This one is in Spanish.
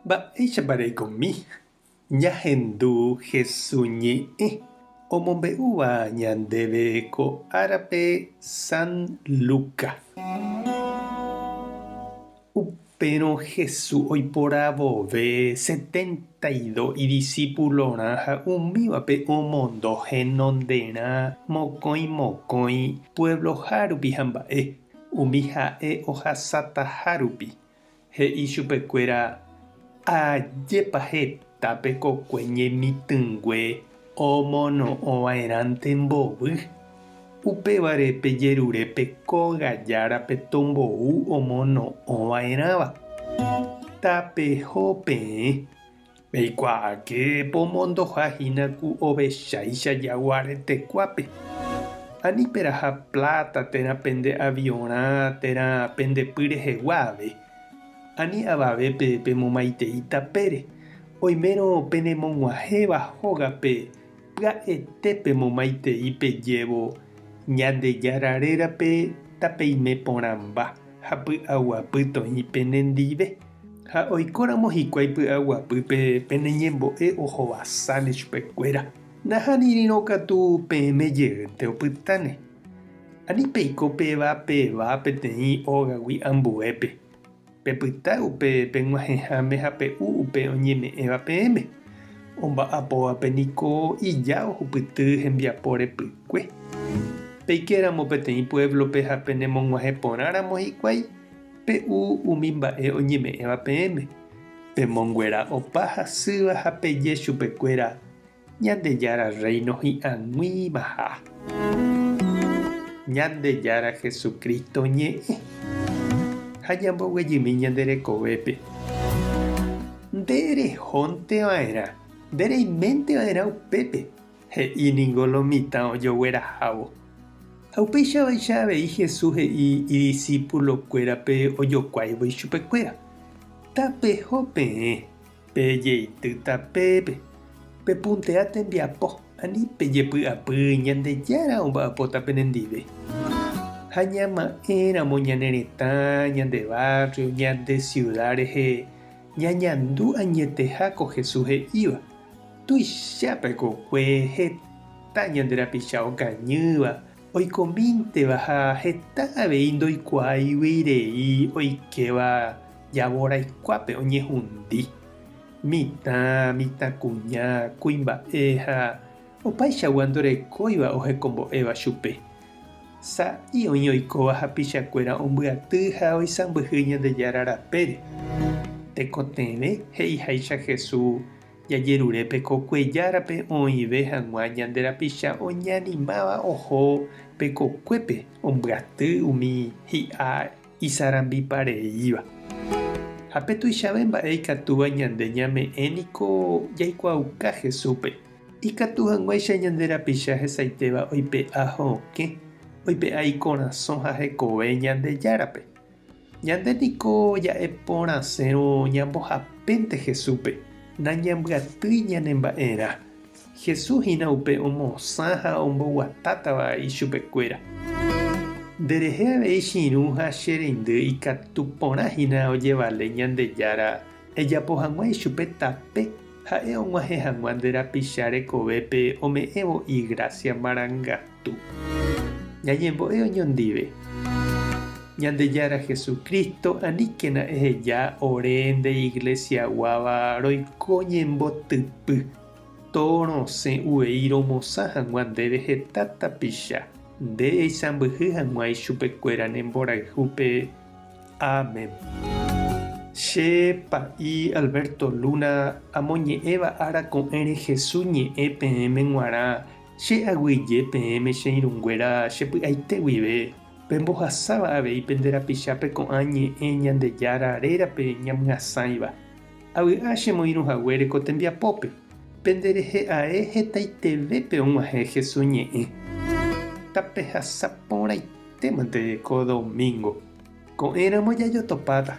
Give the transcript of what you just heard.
Mba'éichaparei komi ñahendu hesuñe'ẽ omombe'úva ñandéve ko árape San Lucas. Upérõ Jesús oipóra vove 72 idiscípulorã ha umívape omondo henonderã mokõi puebloha rupi ha mba'e umi ha'e ohasátaha rupi he'i chupekuéra ajépa hetápe kokue ñemitỹngue omono'õvairãnte mbovy. Upévare pejerurépe Kogajárape tombou omono'õvairãva. Tapeho peẽ peikuaáke pomondohahína ku ovecháicha jaguaretekuápe. Ani peraha plata térã pende aviõrã térã pendepy reheguáve. Ani avavépe pemomaitei tapére. Oimérõ penemog̃uahẽva hógape pya'ete pemomaitei pejévo Ñandejárarérape tapeime porãmba ha py'aguapy toĩ penendive. Ha oikóramo hikuái py'aguapýpe peneñembo'e ohovasáne chupekuéra. Nahánirõ katu peẽme jeýnte opytáne. Ani peiko peva peteĩ ógagui ambuépe. Pepyta upe peg̃uahẽháme ha pe'u upe oñeme'ẽva peẽme. Omba'apovape niko ija ohupyty hembiapo repykue. Peikéramo peteĩ pueblope ha penemog̃uahẽ porãramo hikuái pe'u umi mba'e oñeme'ẽva peẽme. Pemonguera opa hasýva ha peje chupekuéra Ñandejára Reino hi'ãngüimaha. Ñandejára Jesucristo ñe'ẽ. Ha ñamboguejymi ñande rekovépe. Nderehonteva'erã, ndereiménteva'erã upépe, he'íningo lo mitã ojoguerahávo. Ha upéichavaicha avei Jesús he'i idiscípulokuérape ojokuáivoi chupekuéra. Tapeho peẽ, pejeity tapépe, pepuntea tembiapo ani pejepy'apy Ñandejára omba'apóta penendive. Ha ñama'ẽramo ñane retã, ñande barrio, ñande ciudad rehe ñañandu añeteha ko Jesús he'íva. Tuichápeko kue heta ñande rapicha okañýva oikomínteva ha heta avei ndoikuaaivyrei oikeva javoraikuápe oñehundi. Mitãkuña, kuimba'e ha opaichagua ndorekóiva ohekombo'éva chupe. Sa'i oĩ oikóva hapichakuéra ombyaty ha oisãmbyhy Ñandejára rapére. Tekotẽve he'iháicha Jesús jajerurépe ko kuejárape oĩve hag̃ua ñande rapicha oñanimáva oho pekokuépe ombyaty umi hi'a isarambipareíva. Ha petuicháve mba'e ikatúva ñande ñame'ẽniko jaikuauka Jesúspe. Ikatu hag̃uáicha ñande rapicha hesaitéva oipe'a hokẽ, oipe'a ikorasõ ha hekove Ñandejárape. Ñande niko ja'e porãsérõ ñambohapénte Jesúspe. Nañambyatýi ñanemba'erã. Jesúshína upe omosã ha omboguatátava ichupekuéra. Nderehe avei chiru ha che reindy ikatu porãhína ojevale Ñandejára ejapo hag̃ua ichupe tape ha'e og̃uahẽ hag̃ua nde rapicha rekovépe ome'ẽvo igracia marangatu. Ñañembo'e oñondive. Ñandejára Jesucristo aníkena eheja ore nde iglesia guava roiko ñembotypy. Torosẽ uvei romosã hag̃ua ndéve heta tapicha. Nde eisãmbyhy hag̃ua ichupekuéra nemborayhúpe. Amén. Che pa'i Alberto Luna amoñe'ẽva ára ko'ẽre Jesús ñe'ẽ peẽme g̃uarã che aguyje peẽme che irũnguéra chepy'aite guive. Pembohasáva avei pende rapichápe ko'ã ñe'ẽ Ñandejára rérape ñamyhasãiva. Avy'a chemoirũhaguére ko tembiapópe. Penderehe ae hetaitevépe og̃uahẽ Jesús ñe'ẽ. Tapehasa porãitémante ko domingo. Ko'ẽramo jajotopáta.